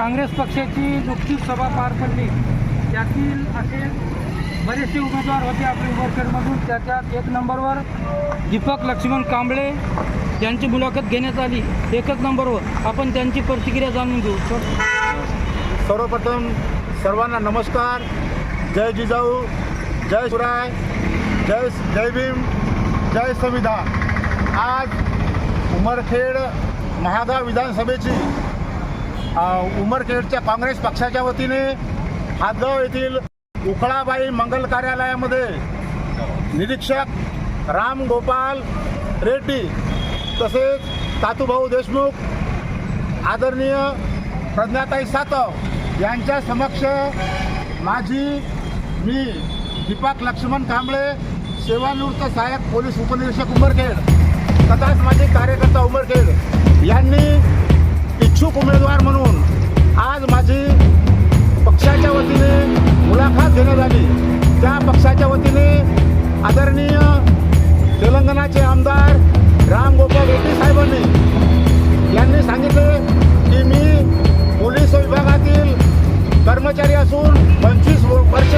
काँग्रेस पक्षाची नुकतीच सभा पार पडली। त्यातील असे बरेचसे उमेदवार होते आपल्या उमरखेडमधून। त्याच्यात एक नंबरवर दीपक लक्ष्मण कांबळे यांची मुलाखत घेण्यात आली। एकच नंबरवर आपण त्यांची प्रतिक्रिया जाणून घेऊ। सर्वप्रथम सर्वांना नमस्कार। जय जिजाऊ, जय शिवराय, जय भीम, जय संविधान। आज उमरखेड महागाव विधानसभेची उमरखेडच्या काँग्रेस पक्षाच्या वतीने हातगाव येथील उखळाबाई मंगल कार्यालयामध्ये निरीक्षक राम गोपाल रेड्डी तसेच तातूभाऊ देशमुख, आदरणीय प्रज्ञाताई सातव यांच्या समक्ष मी दीपक लक्ष्मण कांबळे, सेवानिवृत्त सहाय्यक पोलीस उपनिरीक्षक उमरखेड तथाच माझे कार्यकर्ता उमरखेड यांनी इच्छुक उमेदवार म्हणून आज माझी पक्षाच्या वतीने मुलाखत घेण्यात आली। त्या पक्षाच्या वतीने आदरणीय तेलंगणाचे आमदार राम गोपाल रेड्डी साहेबांनी यांनी सांगितले की मी पोलीस विभागातील कर्मचारी असून 25 वर्ष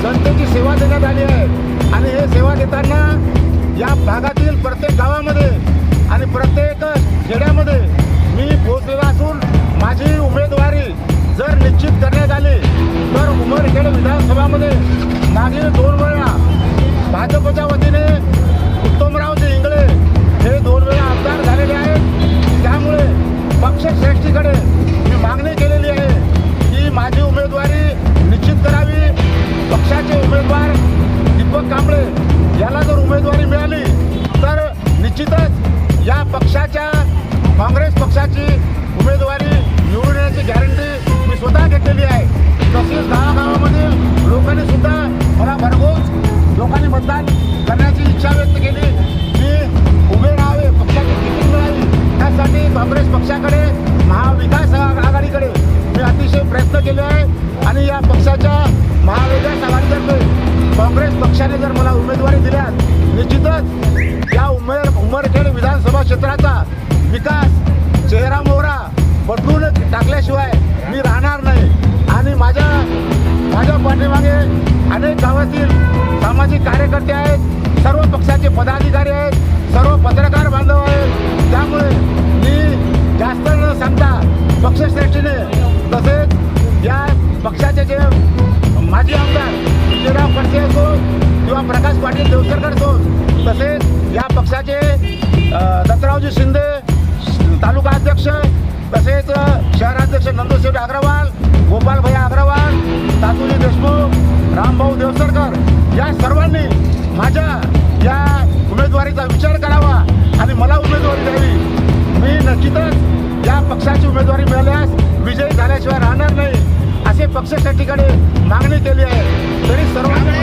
जनतेची सेवा देण्यात आली आहे आणि हे सेवा देताना या भागातील प्रत्येक गावामध्ये आणि प्रत्येक खेड्यामध्ये मी पोहोचलेला असून माझी उमेदवारी जर निश्चित करण्यात आली तर उमरखेड विधानसभामध्ये मागील 2 वेळा भाजपच्या वतीने उत्तमरावजी इंगळे हे 2 वेळा आमदार झालेले आहेत। त्यामुळे पक्षश्रेष्ठीकडे मी मागणी केलेली आहे की माझी उमेदवारी निश्चित करावी। पक्षाचे उमेदवार दीपक कांबळे याला जर उमेदवारी मिळाली तर निश्चितच या पक्षाच्या काँग्रेस पक्षाची उमेदवारी निवडून येण्याची गॅरंटी मी स्वतः घेतलेली आहे। तसेच गावागावामध्ये लोकांनी सुद्धा मला भरघोस लोकांनी मतदान करण्याची इच्छा व्यक्त केली। मी उभे राहावे, पक्षाची तिकीट मिळावी त्यासाठी काँग्रेस पक्षाकडे, महाविकास आघाडीकडे मी अतिशय प्रयत्न केले आहे आणि या पक्षाच्या महाविकास आघाडीतर्फे काँग्रेस पक्षाने जर मला उमेदवारी दिल्यास निश्चितच या उमरखेड विधानसभा क्षेत्राचा विकास चेहरा मोहरा बदलून टाकल्याशिवाय मी राहणार नाही। आणि माझ्या पाठीमागे अनेक गावातील सामाजिक कार्यकर्ते आहेत, सर्व पक्षाचे पदाधिकारी आहेत, सर्व पत्रकार बांधव आहेत। त्यामुळे मी जास्त न सांगता पक्षश्रेष्ठीने तसेच या पक्षाचे जे माजी आमदार विजयराव खडसे असो किंवा प्रकाश पाटील देवसरकर असो तसेच या पक्षाचे दत्तरावजी शिंदे तालुका अध्यक्ष तसेच शहराध्यक्ष नंदुशेठ अग्रवाल, गोपाल भैया अग्रवाल, तातूजी देशमुख, रामभाऊ देवसरकर या सर्वांनी माझ्या या उमेदवारीचा विचार करावा आणि मला उमेदवारी द्यावी। मी नक्कीच या पक्षाची उमेदवारी मिळाल्यास विजयी झाल्याशिवाय राहणार नाही असे पक्षश्रेष्ठीकडे मागणी केली आहे। तरी सर्वांनी